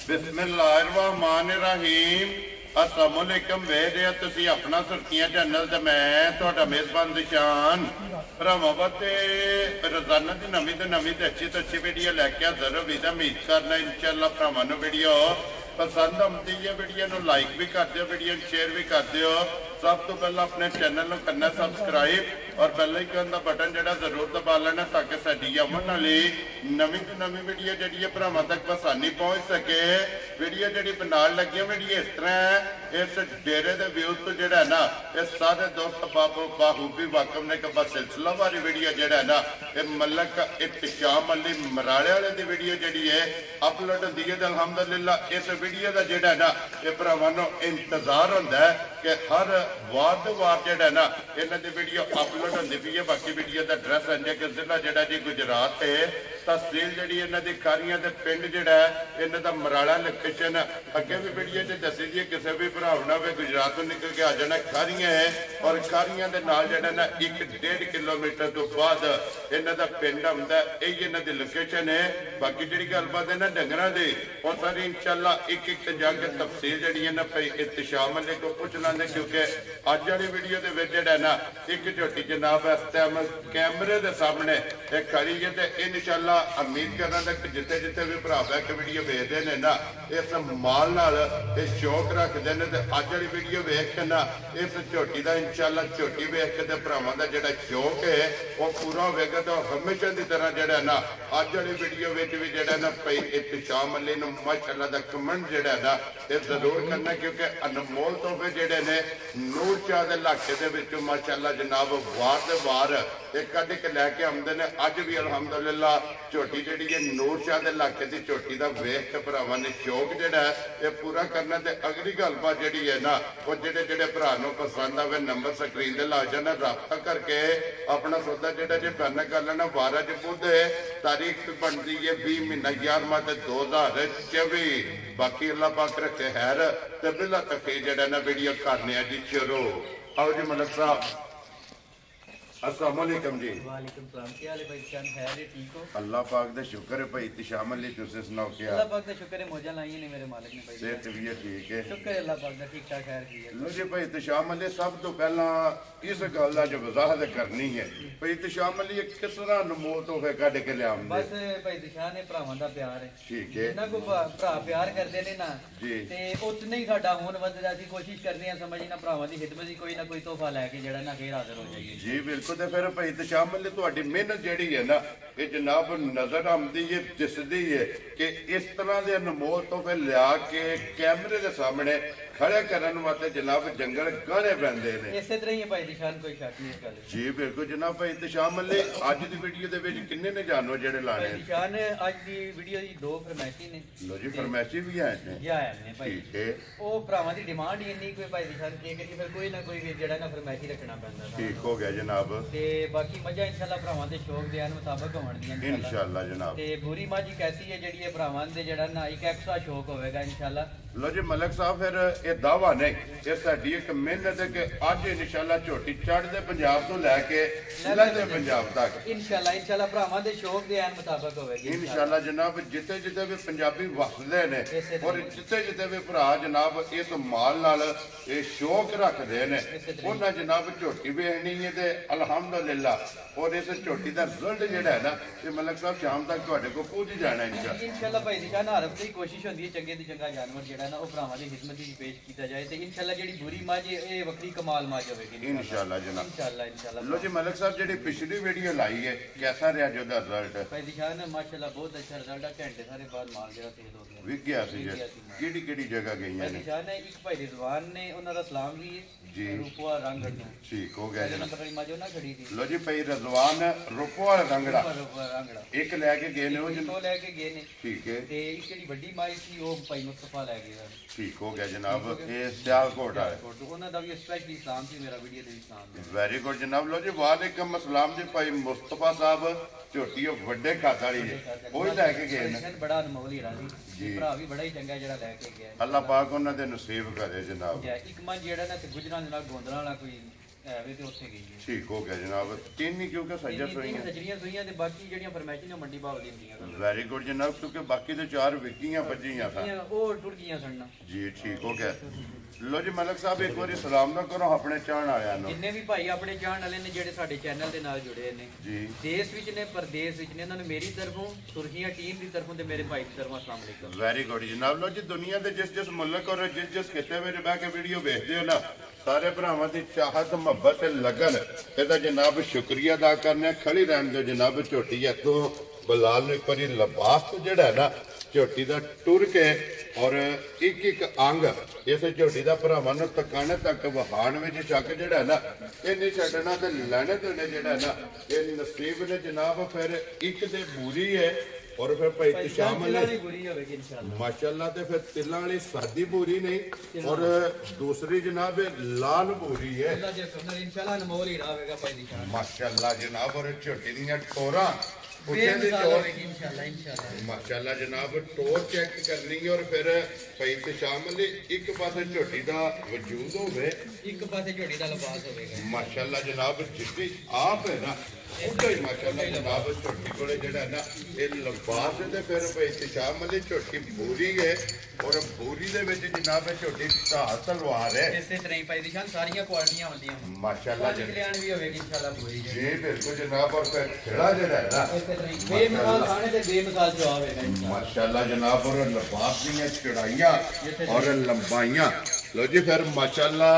बिस्मिल्लाहिर्रहमानिर्रहीम अस्सलाम वालेकुम वेदे तुसी अपना सुर्खियां चैनल ते मैं तुहाडा मेज़बान दिशान भरावां ते रोजाना की नवीं तो अच्छी वीडियो लैके हाज़र हो विदा उम्मीद करना इंशाअल्लाह भरावां नूं वीडियो पसंद आती है। वीडियो को लाइक भी कर दियो, वीडियो शेयर भी कर दियो। सब तो पहला अपने चैनल को करना सबसक्राइब और बेल आइकन का बटन जो जरूर दबा लेना ताकि साडी आने वाली नवीं तो नवीं वीडियो जी भरावां तक आसानी पहुँच सके। वीडियो जी बनाने लगी वीडियो इस तरह है, इस डेरे के व्यूज तो जोड़ा है ना ये सारे दोस्त बाखूबी वाकफ ने बस सिलसिलावारी वीडियो जोड़ा है ना ये मलक इत्तिशाम अली मराले वाले की वीडियो जी है अपलोड होती है। अल्हम्दुलिल्लाह इस वीडियो का जोड़ा है ना ये भरावां नूं इंतजार होंदा है कि हर वार जोड़ा है ना इन्हां दी वीडियो अपलोड होंदी पई है। बाकी वीडियो का एड्रैस है कि जिला जोड़ा जी गुजरात है, तहसील जी इन्हां दी खारियां ते पिंड जोड़ा है इन्हां दा मराड़ा लोकेशन अगे भी वीडियो च दसी जी किसी भी भरा ना वे गुजरात तो निकल के आ जाना खारियां है और खारियां दे नाल जोड़ा ना 1-1.5 किलोमीटर तो बाद इन्हां दा पिंड आउंदा है, यही इन्हां दी लोकेशन है। बाकी जी गलबात है ना डंगरां दी और सारी इंशाअल्लाह एक जाके तफसील जी ना भाई इत्तिशाम अली को पूछ लेंगे क्योंकि अज वाली वीडियो के जोड़ा ना एक झोटी जनाब इस टाइम कैमरे के सामने खड़ी है तो इंशाअल्लाह उम्मीद करना कि जिथे जिथे भी भरा बैक वीडियो वेखते हैं ना इस माल नाल शौक रखते हैं तो अज वाली वीडियो वेख के ना इस झोटी का इंशाअल्लाह झोटी वेख के भरावां का जोड़ा शौक है वह पूरा होगा। तो हमेशा की तरह जोड़ा ना अज वाली वीडियो भी जोड़ा ना भाई इत्तिशाम अली नूं माशाअल्लाह दा कमेंट जोड़ा ना ये जरूर करना क्योंकि अनमोल तोहफे जोड़े ने नूर शाह के इलाके के माशाअल्लाह जनाब वार दे वार कढ़ के लैके आते हैं। अज भी अल्हम्दुलिल्लाह झोटी जी है नूर शाह के इलाके की झोटी का वेख के भरावां ने शौक जोड़ा है ये पूरा करना। तो अगली गलबात जी है ना वो जोड़े जोड़े भरा पसंद आवे नंबर स्क्रीन से ला जाना रबता करके अपना सौदा जोड़ा जो फाइनल कर लेना। 12 बुध तारीख बनती है 20 महीना 11वां 2024। बाकी अल्लाह पाक रखे हैर तो बिला तक जोड़ा ना वीडियो करने जी शुरू। आओ जी मलक साहब अस्सलाम वालेकुम जी। वालेकुम सलाम। क्या हाल है भाई जान? है जी ठीक हो? अल्लाह पाक दा शुक्र है भाई इत्तिशाम अली तुसे सुनाओ क्या? अल्लाह पाक दा शुक्र है मौजा लाई ने मेरे मालिक ने भाई। सेहत भी है ठीक है? शुक्र है अल्लाह पाक दा ठीक ठाक खैर की है। लो जी भाई इत्तिशाम अली सब तो पहला इस गल दा जो वजाहत करनी है भाई इत्तिशाम अली किस तरह अनमोल तोहफे कढ के ले आंदे? बस भाई दिशा ने भरावां दा प्यार है ठीक है जिन्ना को भरा प्यार करदे ने ना जी ते उतने ही साडा होन वधदा सी। कोशिश करनी है समझना भरावां दी खिदमत दी कोई ना कोई तोहफा लेके जेड़ा ना फिर हाजिर हो जाइए जी बिल्कुल। तो फिर भाई इत्तिशाम अली तुहाडी मेहनत जेड़ी है ना ये जनाब नजर आती है दिसदी है कि इस तरह के अनमोल तोहफे लिया के कैमरे के सामने खड़े करने वास्ते जनाब जंगल गाने पैंदे ने। इसे तरह ही भाई दिशान कोई शक नहीं गल जी बिल्कुल जनाब भाई इत्तिशाम अली अज दी वीडियो दे विच किन्ने ने जानो जेड़े लाने भाई दिशान अज दी वीडियो दी 2 फरमाइशी ने। लो जी फरमाइशी भी आए ने या ने भाई ठीक है ओ भरावां दी डिमांड ही इन्नी कोई भाई दिशान के करी फिर कोई ना कोई जेड़ा ना फरमाइशी रखना पैंदा ठीक हो गया जनाब। ते बाकी मजा इंशाल्लाह भरावां दे शौक दे मुताबिक होण दी इंशाल्लाह जनाब। ते बुरी माजी कैसी है जेड़ी भरावां दे जेड़ा ना एक एक्स्ट्रा शौक होवेगा इंशाल्लाह। लो जी मलक साहब फिर ये दावा नहीं ये साडी एक मेहनत है कि अज इंशाल्लाह झोटी चढ़दे पंजाब तो लैके लहदे पंजाब तक इंशाल्लाह भरावां दे शौक दे मुताबिक होवेगी इंशाल्लाह जनाब। जिथे जिथे भी पंजाबी वसदे ने और जिथे जिथे भी भरा जनाब इस माल नाल ये शौक रखदे ने उन्हां जनाब झोटी वेखनी है ते अल्हम्दुलिल्लाह और इस झोटी दा रिजल्ट जेड़ा है ना ये मलक साहब शाम तक तुहाडे को पहुंच जाना इंशाल्लाह भाई दिशान हर हफ्ते कोशिश होंदी है चंगे दी चंगा जानवर जेड़ा ना ओ भरावां दी खिदमत दी पेश कीता जाए ते इंशाल्लाह जेड़ी बुरी माज ए वक्री कमाल माज होवेगी इंशाल्लाह जनाब। इंशाल्लाह लो जी मलक साहब जेडी पिछली वीडियो लाई है कैसा रहा जो दा रिजल्ट? भाई दिशान माशाल्लाह बहुत अच्छा रिजल्ट है। घंटे सारे बाद माल जेड़ा सेल हो गया विक गया सी केड़ी केड़ी जगह गई भाई ने? दिशान है एक भाई रिजवान ने उन्हां दा सलाम भी जी रूपवा रंग ठीक हो गया जनाब। नंबर वाली माजो ना खड़ी थी। लो जी भाई रजवान रुपवा रंगड़ा रंगड़ा एक लेके गए ने तो लेके गए ने ठीक है ते एक जेडी बड़ी माई सी ओ भाई मुस्तफा ले गया ठीक हो गया जनाब। ये सियालकोट है उन्हां दा भी स्पेशली सलाम सी मेरा वीडियो दे सलाम वेरी गुड जनाब। लो जी वालेकुम अस्सलाम जी भाई मुस्तफा साहब झोटी वड्डे खात वाली है वही लैके गए ने बड़ा अनमोल हीरा सी भरा भी बड़ा ही चंगा जेड़ा लेके गया अल्लाह पाक उन्हां दे नसीब करे जनाब। एक मन जेड़ा ना ते गुजरां दे नाल गोंदलां वाला कोई ਐਵੇਂ ਤੇ ਉੱਥੇ ਗਈ ਹੈ। ਠੀਕ ਹੋ ਗਿਆ ਜਨਾਬ। ਤਿੰਨ ਹੀ ਕਿਉਂਕਿ ਸੱਜਾ ਤਿੰਨ ਸੋਈਆਂ। ਸੱਜਰੀਆਂ ਸੂਈਆਂ ਤੇ ਬਾਕੀ ਜਿਹੜੀਆਂ ਫਰਮੈਸ਼ੀ ਨੇ ਮੰਡੀ ਭਾਅ ਦੀ ਹੁੰਦੀਆਂ ਵੈਰੀ ਗੁੱਡ ਜਨਾਬ, ਕਿਉਂਕਿ ਬਾਕੀ ਤੇ 4 ਵਿਕੀਆਂ ਵੱਜੀਆਂ ਸਨ ਉਹ ਟੁੱਟ ਗਈਆਂ ਸਨ ਜੀ। ਠੀਕ ਹੋ ਗਿਆ। ਲੋ ਜੀ ਮਲਕ ਸਾਹਿਬ ਇੱਕ ਵਾਰੀ ਸਲਾਮ ਨਾ ਕਰੋ ਆਪਣੇ ਚਾਹਣ ਵਾਲਿਆਂ ਨੂੰ। ਜਿੰਨੇ ਵੀ ਭਾਈ ਆਪਣੇ ਚਾਹਣ ਵਾਲੇ ਨੇ ਜਿਹੜੇ ਸਾਡੇ ਚੈਨਲ ਦੇ ਨਾਲ ਜੁੜੇ ਨੇ ਜੀ, ਦੇਸ਼ ਵਿੱਚ ਨੇ ਪਰਦੇਸ ਵਿੱਚ ਨੇ, ਉਹਨਾਂ ਨੂੰ ਮੇਰੀ ਤਰਫੋਂ ਸੁਰਖੀਆਂ ਟੀਮ ਦੀ ਤਰਫੋਂ ਤੇ ਮੇਰੇ ਭਾਈ ਦੀ ਤਰਫੋਂ ਅਸਲਾਮ ਅਲੈਕੁਮ। ਵੈਰੀ ਗੁੱਡ ਜਨਾਬ। ਲੋ ਜੀ ਦੁਨੀਆ ਦੇ ਜਿਸ ਮੁਲਕ ਔਰ ਜਿਸ ਖਿੱਤੇ ਵਿੱਚ ਬਹਿ ਕੇ ਵੀਡੀਓ ਵੇਖਦੇ ਹੋ ਨਾ, ਸਾਰੇ ਭਰਾਵਾਂ ਦੀ ਚਾਹਤ ਮੁਹੱਬਤ ਤੇ ਲਗਨ ਇਹਦਾ ਜਨਾਬ ਸ਼ੁਕਰੀਆ ਅਦਾ ਕਰਨਾ। ਖੜੀ ਰਹਿਣ ਦਿਓ ਜਨਾਬ। ਝੋਟੀ ਇੱਥੋਂ ਬਲਾਲ ਨੂੰ ਇੱਕ ਵਾਰੀ ਲਿਬਾਸ ਜਿਹੜਾ ਹੈ ਨਾ ਝੋਟੀ ਦਾ ਟੁਰ ਕੇ ਔਰ ਇੱਕ ਅੰਗ ਇਸੇ ਝੋਟੀ ਦਾ ਭਰਾਵਾਂ ਨੂੰ ਤਕਾਣੇ ਤੱਕ ਵਹਾਣ ਵਿੱਚ ਚੱਕ ਜਿਹੜਾ ਹੈ ਨਾ ਇਹ ਨਹੀਂ ਛੱਡਣਾ ਤੇ ਲੈਣੇ ਤੇ ਨੇ ਜਿਹੜਾ ਨਾ ਇਹ ਨਸੀਬ ਨੇ ਜਨਾਬ। ਫਿਰ ਇੱਕ ਦੇ ਬੂਰੀ ਹੈ ਔਰ ਫਿਰ ਭਾਈ ਸ਼ਾਮਲ ਦੀ ਬੁਰੀ ਹੋਵੇਗੀ ਇਨਸ਼ਾਅੱਲਾ ਮਾਸ਼ਾਅੱਲਾ। ਤੇ ਫਿਰ ਤਿਲਾਂ ਵਾਲੀ ਸਾਦੀ ਬੂਰੀ ਨਹੀਂ ਔਰ ਦੂਸਰੀ ਜਨਾਬ ਲਾਲ ਬੂਰੀ ਹੈ ਅੱਲਾ ਦੇ ਸੁਨਰ ਇਨਸ਼ਾਅੱਲਾ ਅਨਮੋਲ ਹੀ ਰਹੇਗਾ ਭਾਈ ਦੀ ਸ਼ਾਨ ਮਾਸ਼ਾਅੱਲਾ ਜਨਾਬ। ਔਰ ਝੋਟੀ ਦੀਆਂ ਟੋਰਾਂ ਬੇਮਿਸਾਲ ਹੋਵੇਗੀ ਇਨਸ਼ਾਅੱਲਾ ਇਨਸ਼ਾਅੱਲਾ ਮਾਸ਼ਾਅੱਲਾ ਜਨਾਬ। ਟੋਰ ਚੈੱਕ ਕਰਨੀ ਹੈ ਔਰ ਫਿਰ ਭਾਈ ਤੇ ਸ਼ਾਮਲ ਇੱਕ ਪਾਸੇ ਝੋਟੀ ਦਾ ਵਜੂਦ ਹੋਵੇ, ਇੱਕ ਪਾਸੇ ਝੋਟੀ ਦਾ ਲਿਬਾਸ ਹੋਵੇਗਾ ਮਾਸ਼ਾਅੱਲਾ ਜਨਾਬ। ਜਿੱਤੀ ਆਪ ਹੈ ਨਾ ਉਹਦਾ ਹੀ ਮਾਸ਼ਾਅੱਲਾ ਜਨਾਬ ਝੋਟੀ ਕੋਲੇ ਜਿਹੜਾ ਨਾ ਇਹ ਲਿਬਾਸ ਤੇ ਫਿਰ ਭਾਈ ਤੇ ਸ਼ਾਮਲ ਝੋਟੀ ਬੂਰੀ ਹੈ ਔਰ ਬੂਰੀ ਦੇ ਵਿੱਚ ਜਨਾਬ ਝੋਟੀ ਢਾਲ ਤਲਵਾਰ ਹੈ। ਇਸੇ ਤਰ੍ਹਾਂ ਹੀ ਭਾਈ ਦੀ ਸ਼ਾਨ ਸਾਰੀਆਂ ਕੁਆਲਟੀਆਂ ਹੁੰਦੀਆਂ ਹਨ ਮਾਸ਼ਾਅੱਲਾ ਕਲਿਆਣ ਵੀ ਹੋਵੇਗੀ ਇਨਸ਼ਾਅੱਲਾ ਬੁਰੀ ਜੀ ਬਿਲਕੁਲ ਜਨਾਬ। ਔਰ ਫਿਰ ਖੇੜਾ ਜਿਹੜਾ ਹੈ ਨਾ ਇਸੇ ਤਰ੍ਹਾਂ ਹੀ ਬੇਮਿਸਾਲ ਖਾਣੇ ਤੇ ਬੇਮਿਸਾਲ ਜਵਾਬ ਹੋਵੇਗਾ ਇਨਸ਼ਾਅੱਲਾ ਮਾਸ਼ਾਅੱਲਾ ਜਨਾਬ। ਔਰ ਲਿਬਾਸ ਦੀਆਂ ਚੜਾਈਆਂ ਔਰ ਲੰਬਾਈਆਂ। ਲੋ ਜੀ ਫਿਰ ਮਾਸ਼ਾਅੱਲਾ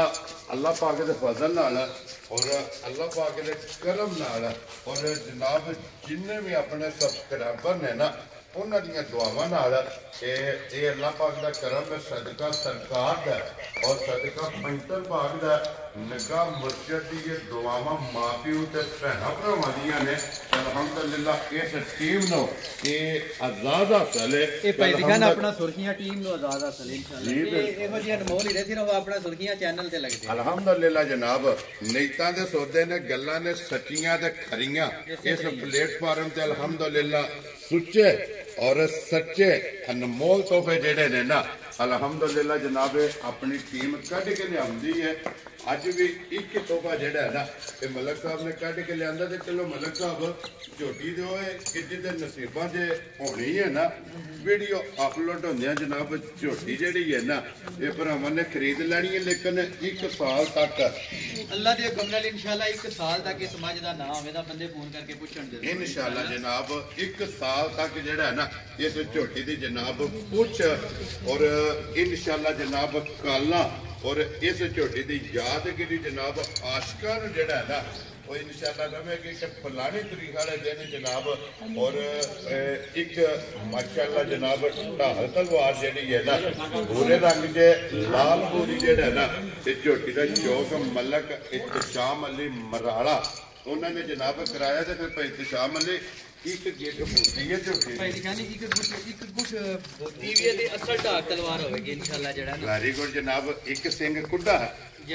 ਅੱਲਾਹ ਪਾਕ ਦੇ ਫਜ਼ਲ ਨਾਲ ਔਰ ਅੱਲਾਹ ਪਾਕ ਦੇ ਕਰਮ ਨਾਲ ਔਰ ਜਨਾਬ ਜਿੰਨੇ ਵੀ ਆਪਣੇ ਸਬਸਕ੍ਰਾਈਬਰ ਨੇ ਨਾ ਉਹਨਾਂ ਦੀਆਂ ਦੁਆਵਾਂ ਨਾਲ ਇਹ ਅੱਲਾਹ ਪਾਕ ਦਾ ਕਰਮ ਹੈ, ਸਦਕਾ ਸਰਕਾਰ ਦਾ ਔਰ ਸਦਕਾ ਪੈਂਤਰ ਪਾਕ ਦਾ ਨਿਗਾਹ ਮੁਰਸ਼ਦ ਦੀ ਇਹ ਦੁਆਵਾਂ ਮਾਪਿਓ ਤੇ ਭੈਣਾਂ ਭਰਾਵਾਂ ਦੀਆਂ ਨੇ। ਅਲਹਮਦੁਲਿਲਾ ਇਸ ਟੀਮ ਨੂੰ ਇਹ ਆਜ਼ਾਦ ਹਾਸਲ ਹੈ। ਇਹ ਭਾਈ ਦਿਖਾਨ ਆਪਣਾ ਸੁਰਖੀਆਂ ਟੀਮ ਨੂੰ ਆਜ਼ਾਦ ਹਾਸਲ ਇਨਸ਼ਾਅੱਲਾ। ਇਹੋ ਜਿਹੇ ਅਨਮੋਲ ਹੀ ਰਹੇ ਸਿਰਫ ਆਪਣਾ ਸੁਰਖੀਆਂ ਚੈਨਲ ਤੇ ਲੱਗਦੇ ਅਲਹਮਦੁਲਿਲਾ ਜਨਾਬ। ਨੀਤਾਂ ਦੇ ਸੌਦੇ ਨੇ, ਗੱਲਾਂ ਨੇ ਸੱਚੀਆਂ ਤੇ ਖਰੀਆਂ ਇਸ ਪਲੇਟਫਾਰਮ ਤੇ ਅਲਹਮਦੁਲਿਲਾ ਸੁੱਚੇ ਔਰ ਸੱਚੇ ਅਨਮੋਲ ਤੋਹਫੇ ਜਿਹੜੇ ਨੇ ਨਾ ਅਲਹਮਦੁਲਿਲਾ ਜਨਾਬ ਆਪਣੀ ਟੀਮ ਕੱਢ ਕੇ ਲਿਆਉਂਦੀ ਹੈ। ਅੱਜ ਵੀ ਇੱਕ ਤੋਹਫਾ ਜਿਹੜਾ ਹੈ ਨਾ ਇਹ ਮਲਕ ਸਾਹਿਬ ਨੇ ਕੱਢ ਕੇ ਲਿਆਂਦਾ ਤੇ ਚਲੋ ਮਲਕ ਸਾਹਿਬ ਝੋਟੀ ਦੇ ਹੋਏ ਕਿਤੇ ਦੇ ਨਸੀਬਾਂ 'ਚ ਹੋਣੀ ਹੈ ਨਾ ਵੀਡੀਓ ਅਪਲੋਡ ਹੁੰਦਿਆਂ ਜਨਾਬ ਝੋਟੀ ਜਿਹੜੀ ਹੈ ਨਾ ਇਹ ਭਰਾਵਾਂ ਨੇ ਖਰੀਦ ਲੈਣੀ ਹੈ, ਲੇਕਿਨ 1 ਸਾਲ ਤੱਕ ਅੱਲਾ ਦੇ ਹੁਕਮ ਨਾਲ ਇਨਸ਼ਾਅੱਲਾ 1 ਸਾਲ ਤੱਕ ਇਸ ਮੱਝ ਦਾ ਨਾਮ ਹੋਵੇ ਤਾਂ ਬੰਦੇ ਫੋਨ ਕਰਕੇ ਪੁੱਛਣ ਦੇ ਇਨਸ਼ਾਅੱਲਾ ਜਨਾਬ 1 ਸਾਲ ਤੱਕ ਜਿਹੜਾ ਹੈ ਨਾ ਇਸ ਝੋਟੀ ਦੀ ਜਨਾਬ ਪੁੱਛ ਔਰ ਇਨਸ਼ਾਅੱਲਾ ਜਨਾਬ ਕਾਲਾ ਔਰ ਇਸ ਝੋਟੀ ਦੀ ਯਾਦਗਿਰੀ ਜਨਾਬ ਆਸ਼ਕਾਂ ਨੂੰ ਜਿਹੜਾ ਹੈ ਨਾ ਉਹ ਇਨਸ਼ਾਅੱਲਾ ਰਵੇਗੀ ਕਿ ਫਲਾਣੀ ਤਰੀਕ ਵਾਲੇ ਦਿਨ ਜਨਾਬ ਔਰ ਇੱਕ ਮਾਸ਼ਾਅੱਲਾ ਜਨਾਬ ਢਾਲ ਤਲਵਾਰ ਜਿਹੜੀ ਹੈ ਨਾ ਪੂਰੇ ਰੰਗ ਦੇ ਲਾਲ ਬੂਰੀ ਜਿਹੜਾ ਨਾ ਤੇ ਝੋਟੀ ਦਾ ਚੌਕ ਮਲਕ ਇਤਸ਼ਾਮ ਅਲੀ ਮਰਾਲਾ ਉਹਨਾਂ ਨੇ ਜਨਾਬ ਕਰਾਇਆ ਤੇ ਫਿਰ ਭਾਈ ਇਤਸ਼ਾਮ ਅਲੀ ਇੱਕ ਗਿੱਟ ਬੋਲਦੀ ਹੈ ਝੋਟੀ ਭਾਈ ਦਿਖਾਨੀ ਇੱਕ ਗੁੱਟ ਟੀਵੀ ਦੇ ਅਸਲ ਢਾਕ ਤਲਵਾਰ ਹੋਵੇਗੀ ਇਨਸ਼ਾਅੱਲਾ ਜਿਹੜਾ ਨਾ ਵੈਰੀ ਗੁੱਡ ਜਨਾਬ। ਇੱਕ ਸਿੰਘ ਕੁੱਡਾ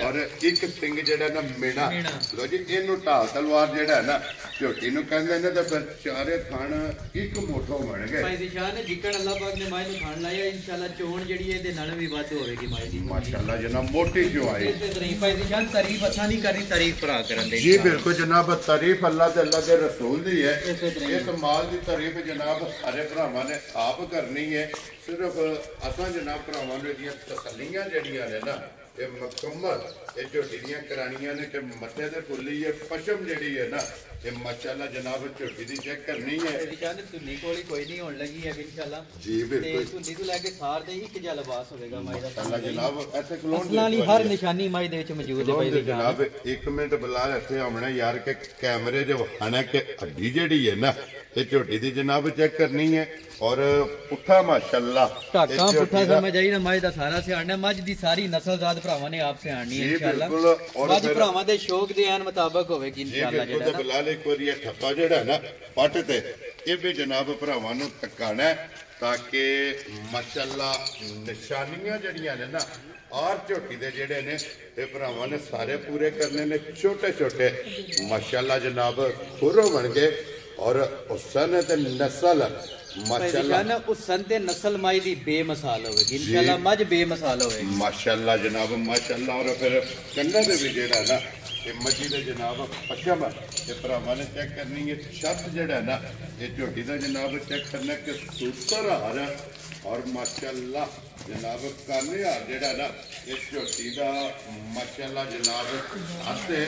ਔਰ ਇੱਕ ਸਿੰਘ ਜਿਹੜਾ ਨਾ ਮੇਣਾ। ਲੋ ਜੀ ਇਹਨੂੰ ਢਾਲ ਤਲਵਾਰ ਜਿਹੜਾ ਹੈ ਨਾ ਝੋਟੀ ਨੂੰ ਕਹਿੰਦੇ ਨੇ ਤਾਂ ਫਿਰ ਚਾਰੇ ਥਣ ਇੱਕ ਮੋਠੋ ਬਣ ਗਏ। ਭਾਈ ਦੀ ਸ਼ਾਨ ਜਿੱਕਣ ਅੱਲਾਹ ਪਾਕ ਨੇ ਮਾਈ ਨੂੰ ਖਾਣ ਲਾਇਆ ਇਨਸ਼ਾਅੱਲਾ ਚੋਣ ਜਿਹੜੀ ਇਹਦੇ ਨਾਲ ਵੀ ਵੱਧ ਹੋਵੇਗੀ ਮਾਈ ਦੀ ਮਾਸ਼ਾਅੱਲਾ ਜਨਾਬ ਮੋਟੀ ਜੋ ਆਈ ਇਸੇ ਤਰ੍ਹਾਂ ਭਾਈ ਦੀ ਸ਼ਾਨ ਤਾਰੀਫ ਅਸਾਂ ਨਹੀਂ ਕਰਨੀ ਤਾਰੀਫ ਭਰਾ ਕਰਨ ਦੇ ਜੀ ਬਿਲਕੁਲ ਜਨਾਬ। ਤਾਰੀਫ ਅੱਲਾਹ ਤੇ ਅੱਲਾਹ ਦੇ ਰਸੂਲ ਦੀ ਹੈ। ਇਸ ਮਾਲ ਦੀ ਤਾਰੀਫ ਜਨਾਬ ਸਾਰੇ ਭਰਾਵਾਂ ਨੇ ਆਪ ਕਰਨੀ ਹੈ। ਸਿਰਫ ਅਸਾਂ ਜਨਾਬ ਭਰਾਵਾਂ ਨੂੰ ਇਹਦੀਆਂ ਤਸੱਲੀਆਂ ਜਿਹੜੀਆਂ ਨੇ ਨਾ ਇਹ ਮੁਕੰਮਲ ਇਹ ਝੋਟੀ ਦੀਆਂ ਕਰਾਣੀਆਂ ਨੇ ਕਿ ਮੱਥੇ ਤੇ ਫੁੱਲੀ ਹੈ ਪਸ਼ਮ ਜਿਹੜੀ ਹੈ ਨਾ ਇਹ ਮਾਸ਼ਾਅੱਲਾ ਜਨਾਬ ਝੋਟੀ ਦੀ ਚੈੱਕ ਕਰਨੀ ਹੈ। ਇਹਦੀ ਧੁੰਨੀ ਕੋਲੀ ਕੋਈ ਨਹੀਂ ਹੋਣ ਲੱਗੀ ਹੈ ਇਨਸ਼ਾਅੱਲਾ ਜੀ ਬਿਲਕੁਲ। ਤੇ ਧੁੰਨੀ ਤੋਂ ਲੈ ਕੇ ਸਾਰ ਦੇ ਇੱਕ ਜਿਹਾ ਲਿਬਾਸ ਹੋਵੇਗਾ ਮਾਈ ਦਾ ਅੱਲਾਹ ਜਨਾਬ ਇੱਥੇ ਖਲੋਣ ਅਸਲਾਂ ਲਈ ਹਰ ਨਿਸ਼ਾਨੀ ਮਾਈ ਦੇ ਵਿੱਚ ਮੌਜੂਦ ਹੈ ਭਾਈ ਦੀ ਜਨਾਬ। 1 ਮਿੰਟ ਬੁਲਾ ਇੱਥੇ ਆਉਣਾ ਯਾਰ ਕਿ ਕੈਮਰੇ 'ਚ ਵਹਾਣਾ ਕਿ ਹੱਡੀ ਜਿਹੜੀ ਹੈ ਨਾ ਇਹ ਝੋਟੀ ਦੀ ਜਨਾਬ ਚੈੱਕ ਕਰਨੀ ਹੈ ਔਰ ਪੁੱਠਾ ਮਾਸ਼ਾਅੱਲਾ ਢਾਕਾਂ ਪੁੱਠਾ ਸਮਝ ਆਈ ਨਾ ਮੱਝ ਦਾ ਸਾਰਾ ਸਿਆਣਨਾ ਮੱਝ ਦੀ ਸਾਰੀ ਨਸਲਜ਼ਾਦ ਭਰਾਵਾਂ ਨੇ ਆਪ ਸਿਆਣਨੀ ਹੈ ਇਨਸ਼ਾਅੱਲਾ। ਮੱਝ ਭਰਾਵਾਂ ਦੇ ਸ਼ੌਕ ਦੇ ਐਨ ਮੁਤਾਬਕ ਹੋਵੇਗੀ ਇਨਸ਼ਾਅੱਲਾ ਜਿਹੜਾ ਬੁਲਾ ਲੈ ਇੱਕ ਵਾਰੀ ਇਹ ਠੱਪਾ ਜਿਹੜਾ ਨਾ ਪੱਟ ਤੇ ਇਹ ਵੀ ਜਨਾਬ ਭਰਾਵਾਂ ਨੂੰ ਟਿਕਾਣਾ ਤਾਂ ਕਿ ਮਾਸ਼ਾਅੱਲਾ ਨਿਸ਼ਾਨੀਆਂ ਜਿਹੜੀਆਂ ਨੇ ਨਾ ਔਰ ਝੋਟੀ ਦੇ ਜਿਹੜੇ ਨੇ ਇਹ ਭਰਾਵਾਂ ਨੇ ਸਾਰੇ ਪੂਰੇ ਕਰਨੇ ਨੇ। ਛੋਟੇ ਛੋਟੇ ਮਾਸ਼ਾਅੱਲਾ ਜਨਾਬ ਖੁਰੋ ਬਣ ਗਏ ਔਰ ਹੁਸਨ ਤੇ ਨਸਲ ਮਾਸ਼ਾਅੱਲਾ ਹੁਸਨ ਤੇ ਨਸਲ ਮਾਈ ਦੀ ਬੇਮਿਸਾਲ ਹੋਵੇਗੀ ਇਨਸ਼ਾਅੱਲਾ। ਮੱਝ ਬੇਮਿਸਾਲ ਹੋਵੇਗੀ ਮਾਸ਼ਾਅੱਲਾ ਜਨਾਬ ਮਾਸ਼ਾਅੱਲਾ। ਔਰ ਫਿਰ ਕੰਨਾਂ ਦੇ ਵੀ ਜਿਹੜਾ ਨਾ ਇਹ ਮੱਝੀ ਦੇ ਜਨਾਬ ਪੱਛਮ ਤੇ ਭਰਾਵਾਂ ਨੇ ਚੈੱਕ ਕਰਨੀ ਹੈ ਛੱਤ ਜਿਹੜਾ ਨਾ ਇਹ ਝੋਟੀ ਦਾ ਜਨਾਬ ਚੈੱਕ ਕਰਨਾ ਕਿ ਸੂਤਰ ਹਾਰ ਔਰ ਮਾਸ਼ਾਅੱਲਾ जनाब काने हार जेड़ा ना इस झोटी का माशाअल्लाह जनाब आते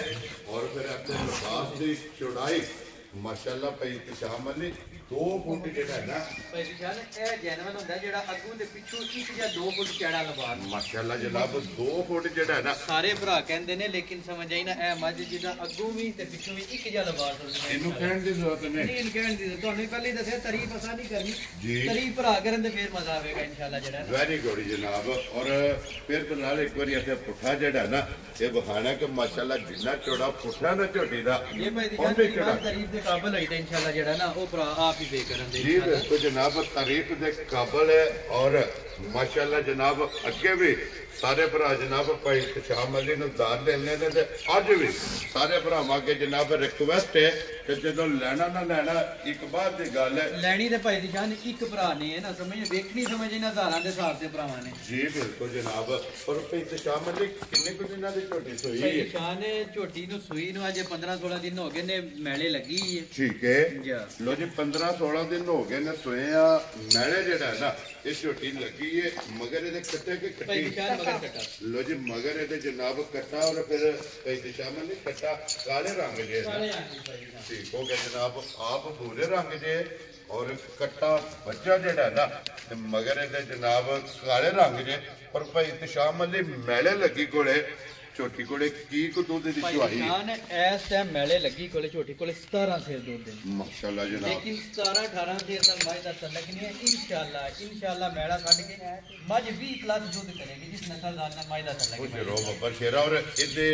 और फिर अपने लिबास की चौड़ाई माशाअल्लाह भाई शाम अली 2 फुट जेड़ा है ना भाई जान ए जेनवन हुंदा जेड़ा अगू ते पिछू 1 या 2 फुट चौड़ा लबास माशाअल्लाह जनाब 2 फुट जेड़ा है ना सारे भरा कहंदे ने लेकिन समझ आई ना ए मज जिदा अगू भी ते पिछू भी 1 या लबास हुंदा इनु कहण दी जरूरत नहीं नहीं कहण दी ਤੁਹਾਨੂੰ ਕੱਲ ਹੀ ਦੱਸਿਆ ਤਾਰੀਫ ਅਸਾਂ ਨਹੀਂ ਕਰਨੀ जी ਤਾਰੀਫ ਭਰਾ ਕਰਨ ਤੇ ਫੇਰ ਮਜ਼ਾ ਆਵੇਗਾ इंशाल्लाह ਜਿਹੜਾ वेरी गुड जनाब और फिर तो नाल एक बार ऐसे पुठा जेड़ा ना ये बहाना कि माशाअल्लाह जिन्ना चौड़ा पुठा ना झोटी दा ये भाई दी जान तारीफ ਦੇ ਕਾਬਲ ਹੋਈ ਤੇ इंशाल्लाह ਜਿਹੜਾ ਨਾ ਉਹ ਭਰਾ ਆਪ ਹੀ ਬੇ ਕਰਨ ਦੇ जी बिल्कुल जनाब तारीफ के काबिल है और माशाअल्लाह जनाब अगे भी सारे भरा जनाब भाई शाम अली नु दाद देने दे ते अज भी सारे भरावां अगे जनाब रिक्वेस्ट है कि जदों लेना ना लेना एक बात दी गल है ਲੈਣੀ ਤੇ ਭਾਈ ਦੀ ਜਾਨ ਇੱਕ ਭਰਾ ਨੇ ਨਾ ਸਮਝ ਵੇਖਣੀ ਸਮਝ ਇਹਨਾਂ ਹਜ਼ਾਰਾਂ ਦੇ ਹਿਸਾਬ ਤੇ ਭਰਾਵਾਂ ਨੇ जी बिल्कुल जनाब और भाई शाम अली किन्ने कुछ दिनां दी झोटी सोई ਭਾਈ है ਸ਼ਾਨ ਝੋਟੀ ਨੂੰ ਸੂਈ ਨੂੰ ਅਜੇ 15 16 ਦਿਨ ਹੋ ਗਏ ਨੇ ਮੈਲੇ ਲੱਗੀ ਹੈ ठीक है ਜੀ लो जी 15-16 दिन हो गए ने सोए आ मैले जेड़ा है ना ये झोटी लगी है मगर ये कट्टे के ਭਾਈ कट्टी ਦੀ ਜਾਨ मगर कटा लो जी मगर ये जनाब कट्टा और फिर कई दिशा में नहीं कट्टा काले रंग जे है ना। ठीक हो गया जनाब आप भूरे रंग जे और कट्टा बच्चा जेड़ा है ना ते मगर ये जनाब काले रंग जे और भाई इत्शाम अली मैले लगी कोले छोटी कोले की को दूध दी ਭਾਈ चुआई ਸ਼ਾਨ ਇਸ ਟਾਈਮ ਮੈਲੇ ਲੱਗੀ ਕੋਲੇ ਝੋਟੀ ਕੋਲੇ 17 ਸੇਰ ਦੁੱਧ ਦੇ माशाल्लाह जनाब लेकिन 17 18 ਸੇਰ ਦਾ ਮਾਈ ਦਾ ਤਲਕ ਨਹੀਂ ਹੈ इंशाल्लाह ਮੈਲਾ ਕੱਢ ਕੇ ਮੱਝ 20 ਪਲੱਸ ਦੁੱਧ ਕਰੇਗੀ ਜਿਸ ਨਸਲ ਦਾ ਨਾ ਮਾਈ ਦਾ ਤਲਕ ਉਹ ਸ਼ੇਰੋ ਬੱਬਰ ਸ਼ੇਰਾ ਔਰ ਇਹਦੇ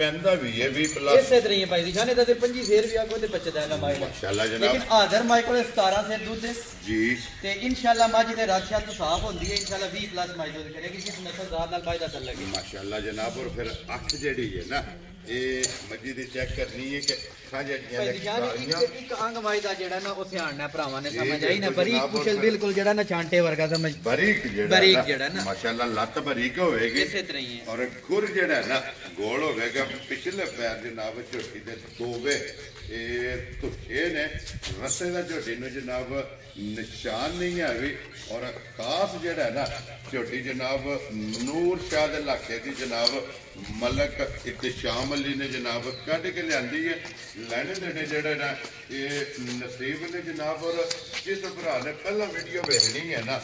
ਪੈਂਦਾ ਵੀ ਹੈ 20 ਪਲੱਸ ਇਸੇ ਤਰ੍ਹਾਂ ਹੀ ਭਾਈ ਦੀ ਜਾਨ ਇਹਦਾ ਤੇ 25 ਸੇਰ ਵੀ ਆਗੋ ਤੇ ਬਚਦਾ ਹੈ ਨਾ ਮਾਈ ਦਾ ਮਾਸ਼ਾਅੱਲਾ लेकिन जनाब आधर माई को 17 से दूध जी ते इंशाल्लाह मज दे रक्षा तो साफ होंदी है इंशाल्लाह 20 प्लस मज दूध करेगी जिस नस्लदार नाल फायदा चल लगे माशाअल्लाह जनाब और फिर अख जेड़ी है ना ये मजी दी चेक करनी है कि खा जड़ियां भाई ने जान कालियां एक अंग माई दा जेड़ा ना ओ सियाणना भरावां ने जी, समझ आई ना बिल्कुल बरीक जनाब, कुशल बिल्कुल जेड़ा ना छांटे वर्गा समझ बारीक बारीक जेड़ा जेड़ा ना ना। माशाअल्लाह लत बारीक होएगी इसे तरह ही है और खुर जेड़ा है ना गोल होवेगा पिछले पैर जनाब झोटी दे दोवे ये तुखे ने रस्से दा झोटी नु जनाब निशान नहीं है भी और खास जेड़ा है ना झोटी जनाब नूर शाह दे इलाके दी जनाब मलक इत्शाम अली ने जनाब कढ़ के लियांदी है लैने देने जेड़ा ना ये नसीब ने जनाब और जिस भरा ने पहला वीडियो देखनी है ना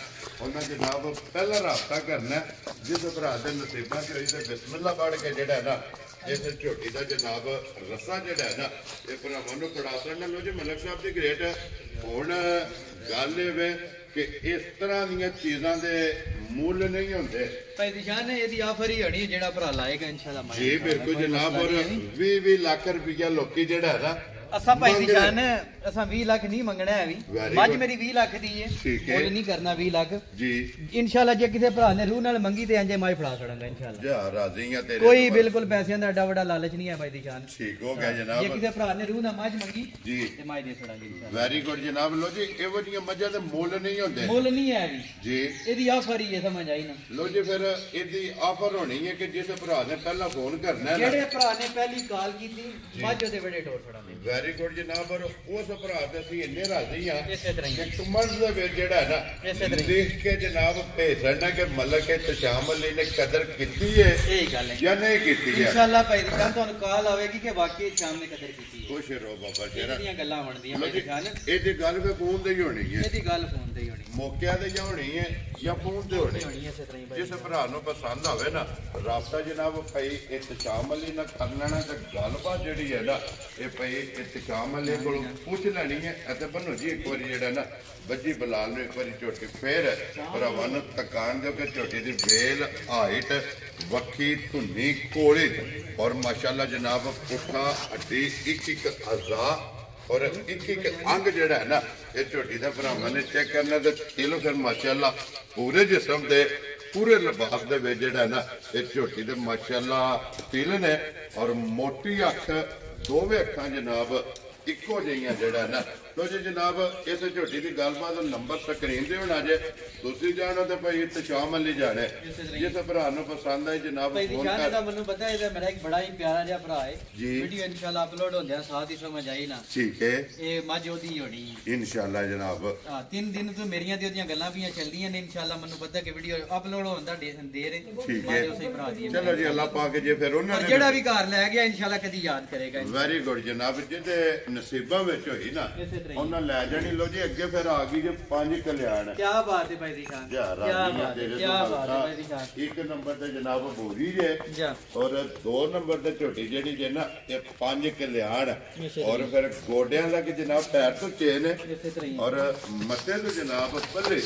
उन्हें जनाब पहला राबता करना जिस भरा दे नसीबा च होई ते बिस्मिल्लाह पढ़ के जेड़ा है ना इस झोटी का जनाब रस्सा जेड़ा है ना ये भरावां नूं कड़ा सकना लो जी मलक साहब दी ग्रेट हुण गल वे कि इस तरह दी चीज़ां दे मुੱਲ नहीं होंदे भाई दी जान ਇਹਦੀ ਆਫਰ ਹੀ ਹਣੀ ਜਿਹੜਾ ਭਰਾ ਲਾਏਗਾ इंशाल्लाह माई जी बिल्कुल जनाब और 20 लाख रुपया लोकी जेड़ा है ना असा भाई दी जान असा 20 लाख नहीं मंगना है Very अभी मज good. मेरी 20 लाख दी है ठीक है। मुੱਲ नहीं करना 20 लाख जी इंशाल्लाह जे किसी भरा ने रूह नाल मंगी ते अंजे माई फड़ा छड़ांगा इंशाल्लाह जा राजी हैं तेरे कोई तो बिल्कुल पैसे दा एडा बड़ा लालच नहीं है भाई दी जान ठीक हो गया जे जनाब किसी भरा ने रूह ना मज मंगी जी ते माई दे छड़ांगे इंशाल्लाह वेरी गुड जनाब लो जी ਇਹੋ ਜਿਹੀਆਂ ਮੱਝਾਂ ਦੇ ਮੁੱਲ ਨਹੀਂ ਹੁੰਦੇ ਮੁੱਲ ਨਹੀਂ ਹੈ ਵੀ जी ਇਹਦੀ ਆਫਰ ਹੀ ਹੈ ਸਮਝ ਆਈ ਨਾ लो जी फिर ਇਹਦੀ ਆਫਰ ਹੋਣੀ ਹੈ ਕਿ ਜਿਸ ਭਰਾ ਨੇ ਪਹਿਲਾਂ ਫੋਨ ਕਰਨਾ ਹੈ ਨਾ ਜਿਹੜੇ ਭਰਾ ਨੇ ਪਹਿਲੀ ਕਾਲ ਕੀਤੀ ਮੱਝ ਉਹਦੇ ਬੜੇ ਟੋਰ ਛੜਾਂਗੇ ਵੈਰੀ ਗੁੱਡ ਜਨਾਬ ਔਰ ਉਸ ਭਰਾ ਤੇ ਅਸੀਂ ਇੰਨੇ ਰਾਜ਼ੀ ਹਾਂ ਇਸੇ ਤਰ੍ਹਾਂ ਹੀ ਕਿ ਕਮਰਸ ਦੇ ਵਿੱਚ ਜਿਹੜਾ ਹੈ ਇਸੇ ਨਾ ਤਰ੍ਹਾਂ ਹੀ। ਦੇਖ ਕੇ ਜਨਾਬ ਭੇਜਣਾ ਕਿ ਮਲਕ ਇਤਸ਼ਾਮ ਅਲੀ ਨੇ ਕਦਰ ਕੀਤੀ ਹੈ ਇਹੀ ਗੱਲ ਹੈ ਜਾਂ ਨਹੀਂ ਕੀਤੀ ਹੈ इंशाल्लाह भाई दी जान ਤੁਹਾਨੂੰ ਕਾਲ ਆਵੇਗੀ ਕਿ ਵਾਕਈ ਸ਼ਾਮ ਨੇ ਕਦਰ ਕੀਤੀ ਹੈ ਖੁਸ਼ ਰਹੋ ਬਾਬਾ ਸ਼ੇਰਾ ਇਹਦੀਆਂ ਗੱਲਾਂ ਬਣਦੀਆਂ ਲਓ ਭਾਈ ਜੀ, ਦੀ ਜਾਨ ਇਹਦੀ ਗੱਲ ਵੀ ਫੋਨ ਤੇ ਹੀ ਹੋਣੀ ਹੈ ਇਹਦੀ ਗੱਲ ਫੋਨ ਤੇ ਹੀ ਹੋਣੀ ਮੌਕਿਆਂ ਤੇ ਜਾਂ ਹੋਣੀ ਹੈ ਜਾਂ ਫੋਨ ਤੇ ਹੋਣੀ ਹੋਣੀ ਹੈ ਇਸੇ ਤਰ੍ਹਾਂ ਹੀ ਭਾਈ ਜਿਸ ਭਰਾ ਨੂੰ ਪਸੰਦ ਆਵੇ ਨਾ ਰਾਬਤਾ ਜਨਾਬ ਭਾਈ ਇਤਸ਼ਾਮ ਅਲੀ ਨਾਲ ਕਰ ਲੈਣਾ ਤੇ ਗੱਲਬਾਤ ਜਿਹੜੀ ਹੈ ਨਾ ਇਹ ਭਾਈ ਇਤਸ਼ਾਮ ਅਲੀ ਕੋਲੋਂ ਪੁੱਛ ਲੈਣੀ ਹੈ ਅਤੇ ਬੰਨੋ ਜੀ ਇੱਕ ਵਾਰੀ ਜਿਹੜਾ ਨਾ ਬੱਜੀ ਬਲਾਲ ਨੂੰ ਇੱਕ ਵਾਰੀ ਝੋਟੀ ਫੇਰ ਭਰਾਵਾਂ ਨੂੰ ਤਕਾਨ ਦਿਓ ਕਿ ਝੋਟੀ ਦੀ ਵੇਲ ਹਾਈਟ ਵੱਖੀ ਧੁੰਨੀ ਕੋਲੇ ਔਰ ਮਾਸ਼ਾਅੱਲਾ ਜਨਾਬ ਪੁੱਠਾ ਹੱਡੀ ਇੱਕ ਇੱਕ ਅਜ਼ਾ और एक एक अंग जेड़ा है ना ये झोटी का भरावां ने चेक करना तो किलो फिर माशाअल्लाह पूरे जिस्म दे पूरे लिबास दे विच जेड़ा है ना ये झोटी दे माशाअल्लाह तिल ने और मोटी अख दोवें अखां जनाब इक्को जिहियां जेड़ा है ना ਲੋ ਜੀ ਜਨਾਬ ਇਸ ਝੋਟੀ ਦੀ ਗੱਲਬਾਤ ਨੰਬਰ ਸਕਰੀਨ ਤੇ ਹੋਣਾ ਜੇ ਤੁਸੀਂ ਜਾਣੋ ਤੇ ਭਾਈ ਇਤਸ਼ਾਮ ਅਲੀ ਜਾਣੇ ਜਿਸ ਭਰਾ ਨੂੰ ਪਸੰਦ ਆਈ ਜਨਾਬ ਫੋਨ ਕਰ ਦਾ ਮੈਨੂੰ ਪਤਾ ਇਹਦਾ ਮੇਰਾ ਇੱਕ ਬੜਾ ਹੀ ਪਿਆਰਾ ਜਿਹਾ ਭਰਾ ਹੈ ਵੀਡੀਓ ਇਨਸ਼ਾਅੱਲਾ ਅਪਲੋਡ ਹੋ ਜਾਏ ਸਾਥ ਹੀ ਸਮਝ ਆਈ ਨਾ ਠੀਕ ਹੈ ਇਹ ਮੱਝ ਉਹਦੀ ਹੋਣੀ ਇਨਸ਼ਾਅੱਲਾ ਜਨਾਬ ਹਾਂ 3 ਦਿਨ ਤੋਂ ਮੇਰੀਆਂ ਤੇ ਉਹਦੀਆਂ ਗੱਲਾਂ ਵੀ ਚੱਲਦੀਆਂ ਨੇ ਇਨਸ਼ਾਅੱਲਾ ਮੈਨੂੰ ਪਤਾ ਕਿ ਵੀਡੀਓ ਅਪਲੋਡ ਹੋਣ ਦਾ ਦੇਰ ਹੈ ਮੱਝ ਉਸੇ ਭਰਾ ਦੀ ਚਲੋ ਜੀ ਅੱਲਾਹ ਪਾਕ ਜੇ ਫਿਰ ਉਹਨਾਂ ਨੇ ਜਿਹੜਾ ਵੀ ਘਰ ਲੈ ਗਿਆ ਇਨਸ਼ਾਅੱਲਾ ਕਦੀ ਯਾਦ ਕਰੇਗਾ ਵੈਰੀ ਗੁੱਡ ਜਨਾਬ ਜਿਹਦੇ ਨਸੀਬਾਂ ਵਿੱਚ ਹੋਈ ਨਾ ਉਹਨਾਂ ਲੈ ਜਾਣੀ ਲੋ ਜੀ ਅੱਗੇ ਫਿਰ ਆ ਗਈ ਜੇ 5 ਕਲਿਆਣ ਕੀ ਬਾਤ ਹੈ ਭਾਈ ਦੀ ਖਾਨ ਕੀ ਬਾਤ ਹੈ ਭਾਈ ਦੀ ਖਾਨ ਇੱਕ ਨੰਬਰ ਤੇ ਜਨਾਬ ਬੋਰੀ ਜੇ ਔਰ 2 ਨੰਬਰ ਤੇ ਝੋਟੀ ਜਿਹੜੀ ਜੇ ਨਾ ਇਹ 5 ਕਲਿਆਣ ਔਰ ਫਿਰ ਗੋਡਿਆਂ ਦਾ ਕਿ ਜਨਾਬ ਪੈਰ ਤੋਂ ਚੇਨ ਔਰ ਮੱਥੇ ਤੋਂ ਜਨਾਬ ਪੱਲੇ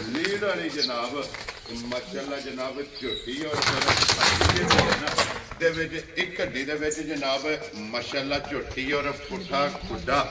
ਲੀੜ ਵਾਲੀ ਜਨਾਬ ਮਾਸ਼ਾਅੱਲਾ ਜਨਾਬ ਝੋਟੀ ਔਰ ਫਿਰ ਦੇ ਵਿੱਚ ਇੱਕ ਹੱਡੀ ਦੇ ਵਿੱਚ ਜਨਾਬ ਮਾਸ਼ਾਅੱਲਾ ਝੋਟੀ ਔਰ ਪੁੱਠਾ ਖੁੱਡਾ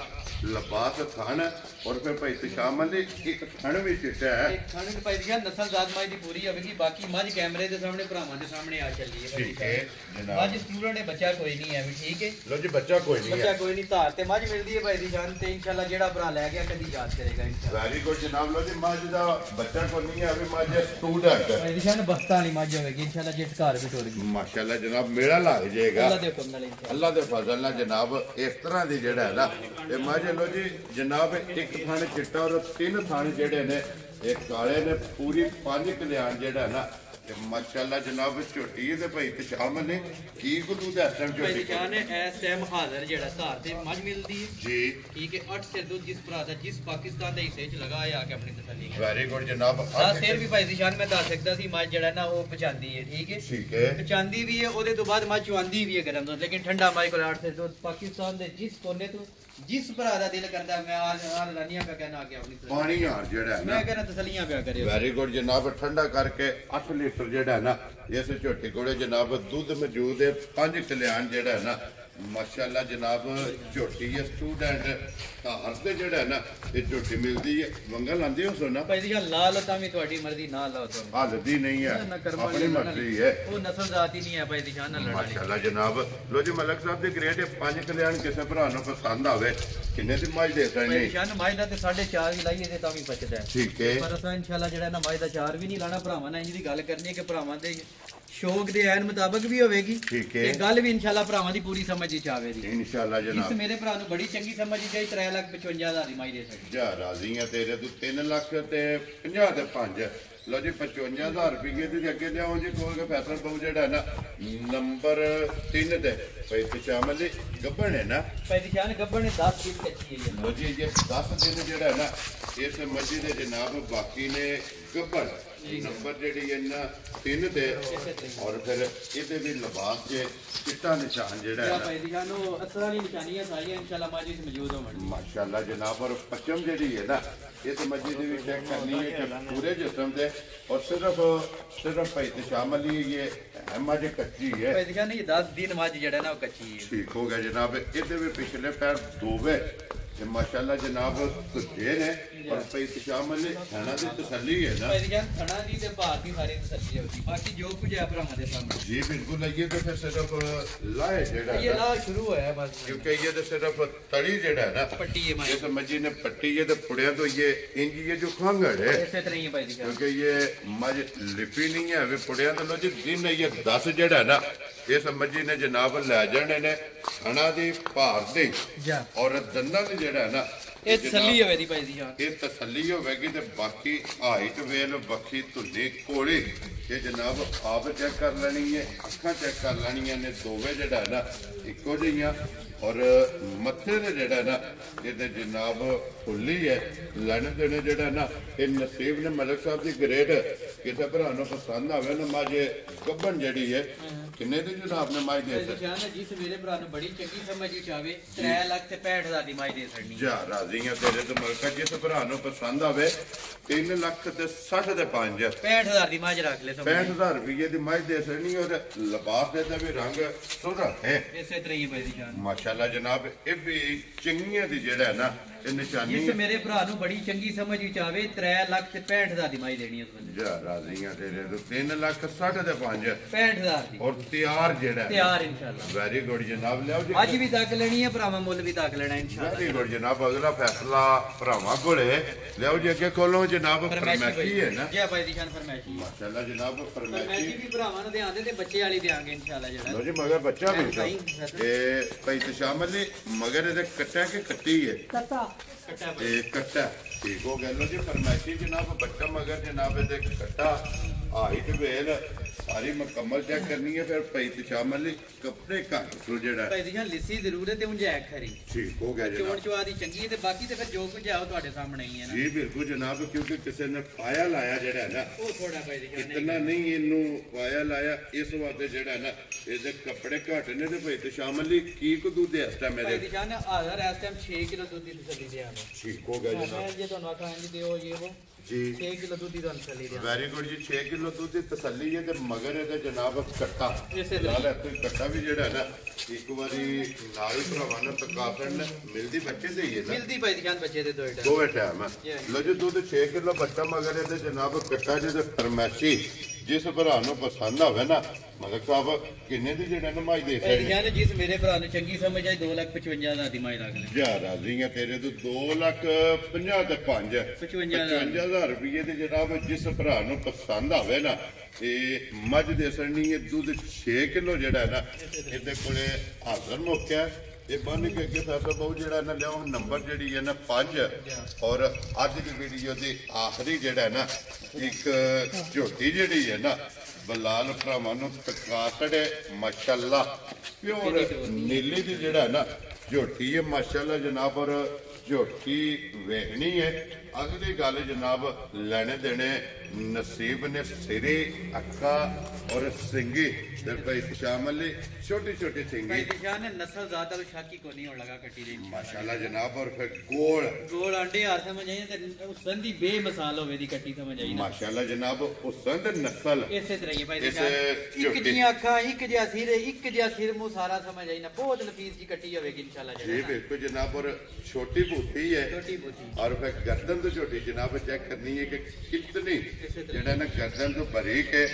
ਲਬਾਸ ਥਣ ਔਰ ਫਿਰ ਭਾਈ ਤਸ਼ਾਮ ਅਲੀ ਇੱਕ ਥਣ ਵੀ ਚਿੱਟਾ ਹੈ ਇੱਕ ਥਣ ਭਾਈ ਦੀ ਨਸਲਜ਼ਾਦ ਮੱਝ ਦੀ ਪੂਰੀ ਹੋਵੇਗੀ ਬਾਕੀ ਮੱਝ ਕੈਮਰੇ ਦੇ ਸਾਹਮਣੇ ਭਰਾਵਾਂ ਦੇ ਸਾਹਮਣੇ ਆ ਚੱਲੀ ਹੈ ਠੀਕ ਹੈ ਜਨਾਬ ਮੱਝ ਸਟੂਡੈਂਟ ਹੈ ਬੱਚਾ ਕੋਈ ਨਹੀਂ ਹੈ ਵੀ ਠੀਕ ਹੈ ਲੋ ਜੀ ਬੱਚਾ ਕੋਈ ਨਹੀਂ ਹੈ ਬੱਚਾ ਕੋਈ ਨਹੀਂ ਧਾਰ ਤੇ ਮੱਝ ਮਿਲਦੀ ਹੈ ਭਾਈ ਦੀ ਜਾਨ ਤੇ ਇਨਸ਼ਾਅੱਲਾ ਜਿਹੜਾ ਭਰਾ ਲੈ ਗਿਆ ਕਦੀ ਯਾਦ ਕਰੇਗਾ ਇਨਸ਼ਾਅੱਲਾ ਵੈਰੀ ਗੁੱਡ ਜਨਾਬ ਲੋ ਜੀ ਮੱਝ ਦਾ ਬੱਚਾ ਕੋਈ ਨਹੀਂ ਹੈ ਵੀ ਮੱਝ ਸਟੂਡੈਂਟ ਹੈ ਭਾਈ ਦੀ ਜਾਨ ਬਸਤਾ ਵਾਲੀ ਮੱਝ ਹੋਵੇਗੀ ਇਨਸ਼ਾਅੱਲਾ ਜਿਸ ਘਰ ਵੀ ਟੁਰ ਗਈ ਮਾਸ਼ਾਅੱਲਾ ਜਨਾਬ ਮੇਰਾ ਲੱਗ ਜਾਏਗਾ ਅੱਲਾ ਦੇ ਹੁਕਮ ਨਾਲ ਅੱਲਾ ਦੇ ਫਜ਼ਲ ਨਾਲ ਜਨਾਬ ਇਸ ਤਰ੍ਹਾਂ ਦੀ ਜਿਹੜਾ ਹੈ ਨਾ ਇਹ ਮੱਝ ਲੋ ਜੀ ਜਨਾਬ ਇੱਕ ਥਣ ਚਿੱਟਾ ਔਰ 3 ਥਣ ਜਿਹੜੇ ਨੇ ਇਹ ਕਾਲੇ ਨੇ ਪੂਰੀ 5 ਕਲਿਆਣ ਜਿਹੜਾ ਨਾ ਤੇ ਮਾਸ਼ਾਅੱਲਾ ਜਨਾਬ ਝੋਟੀ ਤੇ ਭਾਈ ਤਸ਼ਾਮ ਨੇ ਕੀ ਗੁਰੂ ਦਾ ਟਾਈਮ ਭਾਈ ਝੋਟੀ ਜਾਨ ਇਸ ਟਾਈਮ ਹਾਜ਼ਰ ਜਿਹੜਾ ਧਾਰ ਤੇ ਮੱਝ ਮਿਲਦੀ ਹੈ ਜੀ ਠੀਕ ਹੈ 8 ਸੇ ਦੁੱਧ ਜਿਸ ਭਰਾ ਦਾ ਜਿਸ ਪਾਕਿਸਤਾਨ ਦੇ ਹਿੱਸੇ ਚ ਲਗਾਇਆ ਆ ਕੇ ਆਪਣੀ ਤਸੱਲੀ ਕਰ ਵੈਰੀ ਗੁੱਡ ਜਨਾਬ ਦਾ ਸਿਰ ਵੀ ਭਾਈ ਦੀ ਜਾਨ ਮੈਂ ਦੱਸ ਸਕਦਾ ਸੀ ਮੱਝ ਜਿਹੜਾ ਨਾ ਉਹ ਪਚਾਂਦੀ ਹੈ ਠੀਕ ਹੈ ਠੀਕ ਹੈ ਪਚਾਂਦੀ ਵੀ ਹੈ ਉਹਦੇ ਤੋਂ ਬਾਅਦ ਮੱਝ ਚੁਆਂਦੀ ਵੀ ਹੈ ਗਰਮ ਦੁੱਧ ਲੇਕਿਨ ਠੰਡਾ ਮੱਝ ਕੋਲ 8 ਸੇ ਦੁੱਧ ਪਾਕਿਸਤਾਨ ਦੇ ਜਿਸ ਕੋਨੇ ਤੋਂ जिस भरा दा दिल करता मैं आज रानिया का कहना आके अपनी पानी यार जेड़ा है ना मैं कहना तसल्लियां पिया करे वेरी गुड जनाब ठंडा करके 8 लीटर जेड़ा है ना इस झोटी कोले जनाब दूध मौजूद है 5 कल्याण जेड़ा है ना माशाअल्लाह जनाब झोटी है स्टूडेंट हर से जेड़ा है ना ये झोटी मिलती है मंगल आंदी हो सोना भाई जी लाल होता भी तुम्हारी मर्जी ना लाओ तो हालती नहीं है अपनी मर्जी है वो नस्ल जाती नहीं है भाई दी जान लड़ाई माशाअल्लाह जनाब लो जी मलक साहब दी ग्रेट 5 कल्याण किसे भरा नु पसंद आवे किन्ने दी मज दे सकने शान मज दा ते 4.5 ही लाइए ते तां भी बचदा है ठीक है पर असा इंशाल्लाह जेड़ा ना मज दा 4 भी नहीं लाना भरावां ने इंज दी गल करनी है कि भरावां दे शौक दे ऐन मुताबिक भी होवेगी ठीक है ये गल भी इंशाल्लाह भरावां दी पूरी समझ च आवेगी इंशाल्लाह जनाब इस मेरे भरा नु बड़ी चंगी समझ जाई 3,55,000 दी माई दे सकदी जा राजी है तेरे तो 3 लाख ते 50 ते 5 लो जी 55,000 रुपये ते अगे लियाओ जी कोल के फैसल बहु जेड़ा ना नंबर 3 ते भाई तशाम अली गब्बन है ना भाई दी जान गब्बन 10 दिन कच्ची है लो जी ये 10 दिन जेड़ा है ना इस मस्जिद दे जनाब बाकी ने गब्बन नंबर जेडी है ना 3 ते और फिर इहदे भी लिबास जे चिट्टा निशान जेड़ा है भाई दी जान वो असर वाली निशानियां सारियां इंशाल्लाह माजी से मौजूद होवन माशाल्लाह जनाब और पचम जेडी है ना इस मस्जिद भी चेक करनी है कि पूरे जिस्म दे और सिर्फ भाई तशाम अली ये मज कच्ची है भाई दी जान ये 10 दिन मज जेड़ा ना वो कच्ची है ठीक हो गया जनाब इहदे भी पिछले पैर दोवे माशाअल्लाह जनाब तुझे ने और भाई तशाम अली थाना दी तसल्ली है ना भाई जान थाना दी ते बाहर की सारी तसल्ली होती बाकी जो कुछ है भरावां दे सामने जी बिल्कुल ये तो फिर सिर्फ लाए जेड़ा ये ला शुरू होया बस क्योंकि ये तो सिर्फ तड़ी जेड़ा है ना पट्टी है ये तो मजी ने पट्टी है तो पुड़िया तो ये इंज ये जो खांगड़ है ऐसे तो नहीं है भाई दी जान क्योंकि ये मज लिपी नहीं है वे पुड़िया तो लो जी दिन ये 10 जेड़ा है ना इस मजी ने जनाब लै जाने ने खाना दी भार दी और दंदा दी जेड़ा है ना ये तसल्ली होवे दी भाई दी जान ये तसल्ली होवेगी ते बाकी हाइट वेल बखी धुली कोड़ी ये जनाब आप चेक कर लेनी है अखा चेक कर लेनिया ने दोवे जेड़ा है ना इको जिहियां और मत्थे दे जेड़ा है ना ये जनाब खुली है लैने देने जेड़ा है ना ये नसीब ने मलिक साहब की ग्रेट किसी भरा नु पसंद आवे ना माजे गब्बन जेड़ी है किन्ने दी जनाब ने माई दे जान जिस मेरे भरा नु बड़ी चंगी समझ चावे 3,65,000 दी माई दे सकनी जा राजी है तेरे तो मलका जिस भरा नु पसंद आवे 3 लाख ते 60 ते 5 65,000 दी माज रख ले 65,000 रुपये दी माई दे सकनी और लिबास दे भी रंग सुरा है इसे तरह ही भाई दी जान माशाल्लाह जनाब ये भी चिंगियां दी जेड़ा है ना ਇਹ ਨਿਸ਼ਾਨੀ ਜਿਸ ਮੇਰੇ ਭਰਾ ਨੂੰ ਬੜੀ ਚੰਗੀ ਸਮਝ ਵਿੱਚ ਆਵੇ 3,65,000 ਦੀ ਮਾਈ ਦੇਣੀ ਉਸ ਬੰਦੇ ਜਾ ਰਾਜ਼ੀਆਂ ਤੇਰੇ ਤੋਂ 3,60,000 ਦੇ 5 65,000 ਦੀ ਔਰ ਤਿਆਰ ਜਿਹੜਾ ਤਿਆਰ ਇਨਸ਼ਾਅੱਲਾ ਵੈਰੀ ਗੁੱਡ ਜਨਾਬ ਲਿਆਓ ਜੀ ਅੱਜ ਵੀ ਤੱਕ ਲੈਣੀ ਹੈ ਭਰਾਵਾਂ ਮੁੱਲ ਵੀ ਤੱਕ ਲੈਣਾ ਇਨਸ਼ਾਅੱਲਾ ਵੈਰੀ ਗੁੱਡ ਜਨਾਬ ਅਗਲਾ ਫੈਸਲਾ ਭਰਾਵਾਂ ਕੋਲੇ ਲਿਆਓ ਜੀ ਅੱਗੇ ਖੋਲੋ ਜਨਾਬ ਫਰਮੈਸ਼ੀ ਹੈ ਨਾ ਜੀ ਭਾਈ ਦੀ ਸ਼ਾਨ ਫਰਮੈਸ਼ੀ ਮਾਸ਼ਾਅੱਲਾ ਜਨਾਬ ਫਰਮੈਸ਼ੀ ਫਰਮੈਸ਼ੀ ਵੀ ਭਰਾਵਾਂ ਨੂੰ ਦੇਾਂਦੇ ਤੇ ਬੱਚੇ ਵਾਲੀ ਦੇਾਂਗੇ ਇਨਸ਼ਾਅੱਲਾ ਜਿਹੜਾ ਲੋ ਜੀ ਮਗਰ ਬੱਚਾ ਮਿਲਦਾ ਇਹ ਭਾਈ ਤਸ਼ਾਮਲ ਨੇ ਮਗਰ ਇਹਦੇ ਕੱਟਾ ਕਿ ਕੱਟੀ ਹੈ ਕੱਟਾ ਇਹ ਕੱਟਾ ਠੀਕ ਹੋ ਗਿਆ ਲੋ ਜੀ ਫਰਮੈਸ਼ੀ ਜਨਾਬ ਬੱਚਾ ਮਗਰ ਜਨਾਬ ਇਹਦੇ ਕੱਟਾ ਹਾਈਟ ਵੇਲ ਸਾਰੀ ਮੁਕੰਮਲ ਚੈੱਕ ਕਰਨੀ ਹੈ ਫਿਰ ਭਾਈ ਤਸ਼ਾਮਲ ਨੇ ਕੱਪੜੇ ਘੱਟ ਤੋਂ ਜਿਹੜਾ ਭਾਈ ਦੀ ਸ਼ਾਨ ਲਿੱਸੀ ਜ਼ਰੂਰ ਹੈ ਤੇ ਉਂਝ ਐ ਖਰੀ ਠੀਕ ਹੋ ਗਿਆ ਚੋਣ ਜਨਾਬ ਚਵਾ ਦੀ ਚੰਗੀ ਹੈ ਤੇ ਬਾਕੀ ਤੇ ਫਿਰ ਜੋ ਕੁਝ ਆਓ ਤੁਹਾਡੇ ਸਾਹਮਣੇ ਹੀ ਹੈ ਨਾ ਜੀ ਬਿਲਕੁਲ ਜਨਾਬ ਕਿਉਂਕਿ ਕਿਸੇ ਨੇ ਪਾਇਆ ਲਾਇਆ ਜਿਹੜਾ ਹੈ ਨਾ ਉਹ ਥੋੜਾ ਭਾਈ ਦੀ ਸ਼ਾਨ ਇਤਨਾ ਨਹੀਂ ਇਹਨੂੰ ਪਾਇਆ ਲਾਇਆ ਇਸ ਵਾਸਤੇ ਜਿਹੜਾ ਨਾ ਇਹਦੇ ਕੱਪੜੇ ਘੱਟ ਨੇ ਤੇ ਭਾਈ ਤਸ਼ਾਮਲ ਲਈ ਕੀ ਕੁ ਦੁੱਧ ਇਸ ਟਾਈਮ ਭਾਈ ਇਹਦੇ ਦੀ ਸ਼ਾਨ ਆਧਾਰ ਇਸ ਟਾਈਮ 6 ਕਿਲੋ ਦੁੱਧ ਦੀ ਤਸੱਲੀ ਦੇ ਆਵੇ ਠੀਕ ਹੋ ਗਿਆ ਜਨਾਬ ਜੇ ਤੁਹਾਨੂੰ ਆਖਾਂ ਜੀ ਦਿਓ ਇਹ ਉਹ ਜੀ 6 ਕਿਲੋ ਦੁੱਧ ਦੀ ਤੁਹਾਨੂੰ ਤਸੱਲੀ ਦੇ ਵੈਰੀ ਗੁੱਡ ਜੀ 6 ਕਿਲੋ ਦੁੱਧ ਦੀ ਤਸੱਲੀ ਹੈ ਤੇ ਮਗਰ ਇਹਦਾ ਜਨਾਬ ਕੱਟਾ ਇਸੇ ਤਰ੍ਹਾਂ। ਨਾਲ ਕੋਈ ਕੱਟਾ ਵੀ ਜਿਹੜਾ ਹੈ ਨਾ ਇੱਕ ਵਾਰੀ ਨਾਲ ਹੀ ਭਰਾਵਾਂ ਨੂੰ ਤਕਾਫਣ ਮਿਲਦੀ ਬੱਚੇ ਦੇ ਹੀ ਹੈ ਨਾ ਮਿਲਦੀ ਭਾਈ ਦੀ ਸ਼ਾਨ ਬੱਚੇ ਦੇ ਦੋਏ ਟਾਈਮ ਦੋਵੇਂ ਟਾਈਮ ਹੈ ਲੋ ਜੀ ਦੁੱਧ 6 ਕਿਲੋ ਬੱਚਾ ਮਗਰ ਇਹਦੇ ਜਨਾਬ ਕੱਟਾ ਜਿਹਦੇ ਫਰਮੈਸ਼ੀ ਜਿਸ ਭਰਾ ਨੂੰ ਪਸੰਦ ਆਵੇ ਨਾ ਮਲਕ ਸਾਹਿਬ ਕਿੰਨੇ ਦੀ ਜਿਹੜਾ ਨਮਾਜ਼ ਦੇ ਭਾਈ ਦੀ ਸਕਦੇ ਸ਼ਾਨ ਜਿਸ ਮੇਰੇ ਭਰਾ ਨੂੰ ਚੰਗੀ ਸਮਝ ਆਈ 2,55,000 ਦੀ ਮਾਈ ਲੱਗ ਲੈ ਜਾ ਰਾਜ਼ੀਆਂ ਤੇਰੇ ਤੋਂ 2,50,000 ਤੇ 5 55,000 ਰੁਪਏ ਦੇ ਜਨਾਬ ਜਿਸ ਭਰਾ ਨੂੰ ਪਸੰਦ ਆਵੇ ਨਾ ਤੇ ਮੱਝ ਦੇ ਸੜਨੀ ਹੈ ਦੁੱਧ 6 ਕਿਲੋ ਜਿਹੜਾ ਹੈ ਨਾ ਇਹਦੇ ਕੋਲੇ ਹਾਜ਼ਰ ਮੁੱਕਿਆ ਇਹ ਬੰਨ ਕੇ ਅੱਗੇ ਫੈਸਲਾ ਬਹੁਤ ਜਿਹੜਾ ਨਾ ਲਿਆਓ ਨੰਬਰ ਜਿਹੜੀ ਹੈ ਨਾ 5 ਔਰ ਅੱਜ ਦੀ ਵੀਡੀਓ ਦੇ ਆਖਰੀ ਜਿਹੜਾ ਹੈ ਨਾ ਇੱਕ ਝੋਟੀ ਜਿਹੜੀ ਹੈ ਨਾ ਬਲਾਲ ਭਰਾਵਾਂ ਨੂੰ ਤਕਾਸੜੇ ਮਾਸ਼ਾਅੱਲਾ ਪਿਓਰ ਨੀਲੀ ਦੀ ਜਿਹੜਾ ਹੈ ਨਾ ਝੋਟੀ ਹੈ ਮਾਸ਼ਾਅੱਲਾ ਜਨਾਬ ਔਰ ਝੋਟੀ ਵੇਖਣੀ ਹੈ ਅਗਲੀ ਗੱਲ ਜਨਾਬ ਲੈਣੇ ਦੇਣੇ ਨਸੀਬ ਨੇ ਸਿਰੇ ਅੱਖਾਂ ਔਰ ਸਿੰਗੀ ਤੇ ਭਾਈ ਸ਼ਾਮਲ ਲਈ ਛੋਟੀ ਛੋਟੀ ਸਿੰਗੀ ਭਾਈ ਦੀ ਸ਼ਾਨ ਨਸਲ ਜ਼ਾਤ ਵਾਲ ਸ਼ਾਕੀ ਕੋ ਨਹੀਂ ਹੋਣ ਲਗਾ ਕੱਟੀ ਦੇ ਮਾਸ਼ਾਅੱਲਾ ਜਨਾਬ ਔਰ ਫਿਰ ਗੋਲ ਆਂਡੇ ਹਾਰ ਸਮਝ ਆਈ ਤੇ ਉਸਨ ਦੀ ਬੇਮਿਸਾਲ ਹੋਵੇ ਦੀ ਕੱਟੀ ਸਮਝ ਆਈ ਨਾ ਮਾਸ਼ਾਅੱਲਾ ਜਨਾਬ ਉਸੰਦ ਨਸਲ ਇਸੇ ਤਰ੍ਹਾਂ ਹੀ ਭਾਈ ਦੀ ਇਸ ਸ਼ਾਨ ਇੱਕ ਝੋਟੀ ਜਿਹੀਆਂ ਅੱਖਾਂ ਇੱਕ ਜਿਹਾ ਸਿਰ ਇੱਕ ਜਿਹਾ ਸਿਰ ਮੂੰਹ ਸਾਰਾ ਸਮਝ ਆਈ ਨਾ ਬਹੁਤ ਲਫੀਜ਼ ਦੀ ਕੱਟੀ ਹੋਵੇਗੀ ਇਨਸ਼ਾਅੱਲਾ ਜੀ ਜਿਹੜਾ ਬਿਲਕੁਲ ਜਨਾਬ ਔਰ ਛੋਟੀ ਬੂਟੀ ਹੈ ਛੋਟੀ ਬੂਟੀ और फिर गर्दन तो छोटी जनाब चेक करनी है कि कितनी जड़ा ना गर्दन तो बारीक है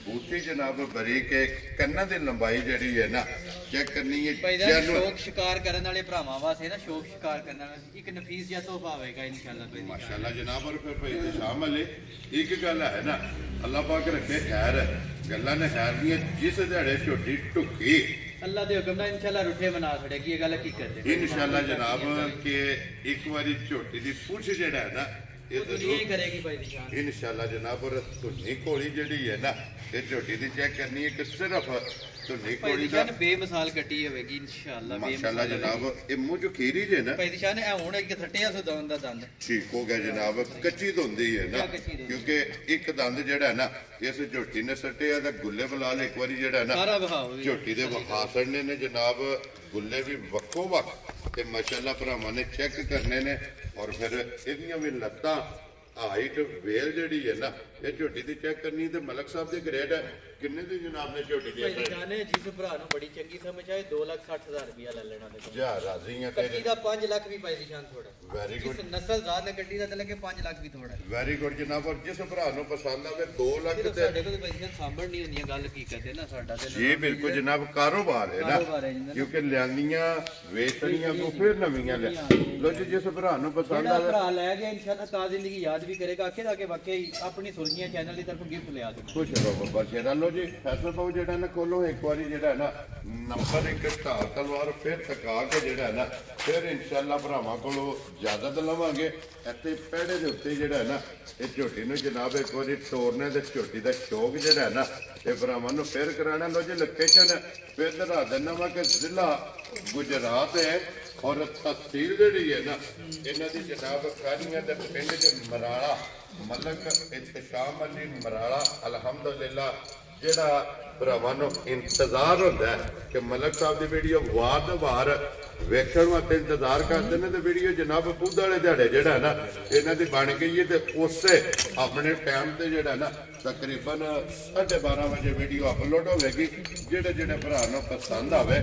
बूटी जनाब बारीक है कन्ना दी लंबाई जड़ी है ना चेक करनी है ਭਾਈ ਦਾ ਸ਼ੌਕ ਸ਼ਿਕਾਰ ਕਰਨ ਵਾਲੇ ਭਰਾਵਾਂ ਵਾਸਤੇ ਨਾ ਸ਼ੌਕ ਸ਼ਿਕਾਰ ਕਰਨ ਵਾਲੇ ਇੱਕ ਨਫੀਸ ਜਿਹਾ ਤੋਹਫਾ ਹੋਵੇਗਾ ਇਨਸ਼ਾਅੱਲਾ ਭਾਈ ਦੀ माशाल्लाह जनाब और फिर भाई शामिल है एक गल है ना अल्लाह पाक रखे खैर गल्लां ने खैर दी जिस दिहाड़े छोटी टुकी ਅੱਲਾ ਦੇ ਹੁਕਮ ਨਾਲ ਇਨਸ਼ਾਅੱਲਾ ਰੁੱਠੇ ਬਣਾ ਛੜੇਗੀ ਇਹ ਗੱਲ ਹਕੀਕਤ ਹੈ इंशाल्लाह जनाब कि एक बारी छोटी दी पूछ जेड़ा है ना ਉਹ ਦੁਨੀਆ ਹੀ ਕਰੇਗੀ ਭਾਈ ਦੀ ਸ਼ਾਨ इंशाल्लाह जनाब और धुनी घोड़ी जेड़ी है ना ये झोटी दी चेक करनी है कि सिर्फ धुनी ਭਾਈ घोड़ी ਦੀ का ਸ਼ਾਨ ਬੇਮਿਸਾਲ ਕੱਟੀ ਹੋਵੇਗੀ ਇਨਸ਼ਾਅੱਲਾ माशाल्लाह जनाब ये मुंह जो खीरी जे ना ਭਾਈ ਦੀ ਸ਼ਾਨ ਇਹ ਹੁਣ ਇੱਕ ਥੱਟਿਆ ਸੋ ਦੰਦ ਦਾ ਦੰਦ ठीक हो गया जनाब कच्ची धुंदी है ना कच्ची धुंदी। क्योंकि एक दंद जेड़ा है ना इस झोटी ने सट्टिया ते गुल्ले बलाल एक बारी जेड़ा है ना ਸਾਰਾ ਵਿਖਾਓ ਵੀ ਝੋਟੀ ਦੇ ਵਿਖਾ ਛੱਡਨੇ ਨੇ ਜਨਾਬ ਗੁੱਲੇ ਵੀ ਵੱਖੋ ਵੱਖ ਤੇ ਮਾਸ਼ਾਅੱਲਾ ਭਰਾਵਾਂ ਨੇ ਚੈੱਕ ਕਰਨੇ ਨੇ ਔਰ ਫਿਰ ਇਹਦੀਆਂ ਵੀ ਲੱਤਾਂ ਹਾਈਟ ਵੇਲ ਜਿਹੜੀ ਹੈ ਨਾ ਇਹ ਝੋਟੀ ਦੀ ਚੈੱਕ ਕਰਨੀ ਤੇ ਮਲਕ ਸਾਹਿਬ ਦੇ ਗ੍ਰੇਡ ਹੈ ਕਿੰਨੇ ਦੀ ਜਨਾਬ ਨੇ ਝੋਟੀ ਦੀ ਭਾਈ ਦੀ ਸ਼ਾਨ ਹੈ ਜਿਸ ਭਰਾ ਨੂੰ ਬੜੀ ਚੰਗੀ ਸਮਝ ਆਏ 2,60,000 ਰੁਪਇਆ ਲੈ ਲੈਣਾ ਤੇ ਜਾ ਰਾਜ਼ੀ ਆ ਕੱਟੀ ਤੇਰੇ ਦਾ 5 ਲੱਖ ਵੀ ਭਾਈ ਦੀ ਸ਼ਾਨ ਥੋੜਾ ਵੈਰੀ ਗੁੱਡ ਜਿਸ ਨਸਲ ਜ਼ਾਤ ਨੇ ਕੱਟੀ ਦਾ ਤੇ ਲੱਗੇ 5 ਲੱਖ ਵੀ ਥੋੜਾ ਵੈਰੀ ਗੁੱਡ ਜਨਾਬ ਔਰ ਜਿਸ ਭਰਾ ਨੂੰ ਪਸੰਦ ਆਵੇ 2 ਲੱਖ ਸਿਰਫ ਤੇ ਸਾਡੇ ਕੋਲ ਭਾਈ ਦੀ ਸ਼ਾਨ ਸਾਂਭਣ ਨਹੀਂ ਹੁੰਦੀਆਂ ਗੱਲ ਕੀ ਕਰਦੇ ਨਾ ਸਾਡਾ ਤੇ ਜੀ ਬਿਲਕੁਲ ਜਨਾਬ ਕਾਰੋਬਾਰ ਹੈ ਨਾ ਕਾਰੋਬਾਰ ਹੈ ਜਿੰਦਾ ਕਿਉਂਕਿ ਲਿਆਂਦੀਆਂ ਵੇਚਣੀਆਂ ਕੋ ਫਿਰ ਨਵੀਆਂ ਲੈ ਲੋ ਜੀ ਜਿਸ ਭਰਾ ਨੂੰ ਪਸੰਦ ਜਿਹੜਾ ਆਵੇ ਭਰਾ ਲੈ ਗਿਆ ਇਨਸ਼ਾਅੱਲਾ ਤਾਂ ਜ਼ਿੰਦਗੀ ਯਾਦ ਵੀ ਕਰੇਗਾ ਆਖੇ ਦਾ ਕਿ ਵਾਕਈ ਆਪਣੀ ਸੁਰਜੀਆਂ ਚੈਨਲ ਦੀ ਤਰਫੋਂ ਗਿਫਟ ਲਿਆ ਦੇ ਖੁਸ਼ ਰਹੋ ਬੱਬਾ ਸ਼ੇਰਾ ਲੋ ਜੀ ਫੈਸਲ ਪਾਓ ਜਿਹੜਾ ਨਾ ਖੋਲੋ ਇੱਕ ਵਾਰੀ ਜਿਹੜਾ ਹੈ ਨਾ ਨੰਬਰ ਇੱਕ ਢਾਲ ਤਲਵਾਰ ਫਿਰ ਥਕਾ ਕੇ ਜਿਹੜਾ ਹੈ ਨਾ ਫਿਰ ਇਨਸ਼ਾਅੱਲਾ ਭਰਾਵਾਂ ਕੋਲੋਂ ਇਜਾਜ਼ਤ ਲਵਾਂਗੇ ਇੱਥੇ ਪਹਿੜੇ ਦੇ ਉੱਤੇ ਜਿਹੜਾ ਹੈ ਨਾ ਇਹ ਝੋਟੀ ਨੂੰ ਜਨਾਬ ਇੱਕ ਵਾਰੀ ਤੋੜਨੇ ਤੇ ਝੋਟੀ ਦਾ ਸ਼ੌਕ ਜਿਹੜਾ ਹੈ ਨਾ ਇਹ ਭਰਾਵਾਂ ਨੂੰ ਫਿਰ ਕਰਾਣਾ ਲੋ ਜੀ ਲੋਕੇਸ਼ਨ ਫਿਰ ਦਰਾ ਦੇਣਾ ਵਾ ਕਿ ਜ਼ਿਲ੍ਹਾ ਗੁਜਰਾਤ ਹੈ ਔਰ ਤਹਿਸੀਲ ਜਿਹੜੀ ਹੈ ਨਾ ਇਹਨਾਂ ਦੀ ਜਨਾਬ ਖਾਨੀਆਂ ਦੇ ਪਿੰਡ ਦੇ ਮਰਾਲਾ ਮਲਕ ਇਤਸ਼ਾਮ ਅਲੀ ਮਰਾਲਾ ਅਲਹਮਦੁਲਿਲਾ ਜਿਹੜਾ ਭਰਾਵਾਂ ਨੂੰ ਇੰਤਜ਼ਾਰ ਹੁੰਦਾ ਹੈ ਕਿ ਮਲਕ ਸਾਹਿਬ ਦੀ ਵੀਡੀਓ ਵਾਰ-ਵਾਰ ਵੇਖਣ ਵਾਸਤੇ ਇੰਤਜ਼ਾਰ ਕਰਦੇ ਨੇ ਤੇ ਵੀਡੀਓ ਜਨਾਬ ਖੁਦ ਵਾਲੇ ਦਿਹਾੜੇ ਜਿਹੜਾ ਨਾ ਇਹਨਾਂ ਦੀ ਬਣ ਗਈ ਹੈ ਤੇ ਉਸੇ ਆਪਣੇ ਟਾਈਮ ਤੇ ਜਿਹੜਾ ਨਾ ਤਕਰੀਬਨ 12:30 ਵਜੇ ਵੀਡੀਓ ਅਪਲੋਡ ਹੋਵੇਗੀ। ਜਿਹੜੇ ਭਰਾ ਨੂੰ ਪਸੰਦ ਆਵੇ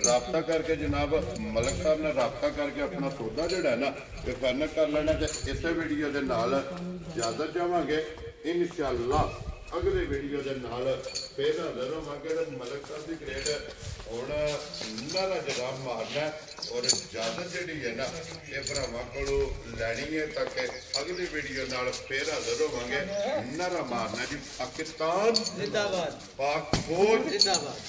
ਰਾਬਤਾ ਕਰਕੇ ਜਨਾਬ ਮਲਕ ਸਾਹਿਬ ਨਾਲ ਰਾਬਤਾ ਕਰਕੇ ਆਪਣਾ ਸੌਦਾ ਜਿਹੜਾ ਨਾ ਇਹ ਫਾਈਨਲ ਕਰ ਲੈਣਾ ਤੇ ਇਸੇ ਵੀਡੀਓ ਦੇ ਨਾਲ ਇਜਾਜ਼ਤ ਚਾਹਾਂਗੇ। ਇਨਸ਼ਾਅੱਲਾ ਅਗਲੇ ਵੀਡੀਓ ਦੇ ਨਾਲ ਫੇਰ ਹਾਜ਼ਰ ਹੋਵਾਂਗੇ। ਮਲਕ ਸਾਹਿਬ ਦੀ ਗ੍ਰੇਡ ਹੁਣ ਨਾਰਾ ਜਵਾਬ ਮਾਰਨਾ ਔਰ ਇਜਾਜ਼ਤ ਜਿਹੜੀ ਹੈ ਨਾ ਇਹ ਭਰਾਵਾਂ ਕੋਲੋਂ ਲੈਣੀ ਹੈ ਤਾਂ ਕਿ ਅਗਲੀ ਵੀਡੀਓ ਨਾਲ ਫੇਰ ਹਾਜ਼ਰ ਹੋਵਾਂਗੇ। ਨਾਰਾ ਮਾਰਨਾ ਜੀ ਪਾਕਿਸਤਾਨ ਜ਼ਿੰਦਾਬਾਦ, ਪਾਕ ਫੌਜ ਜ਼ਿੰਦਾਬਾਦ।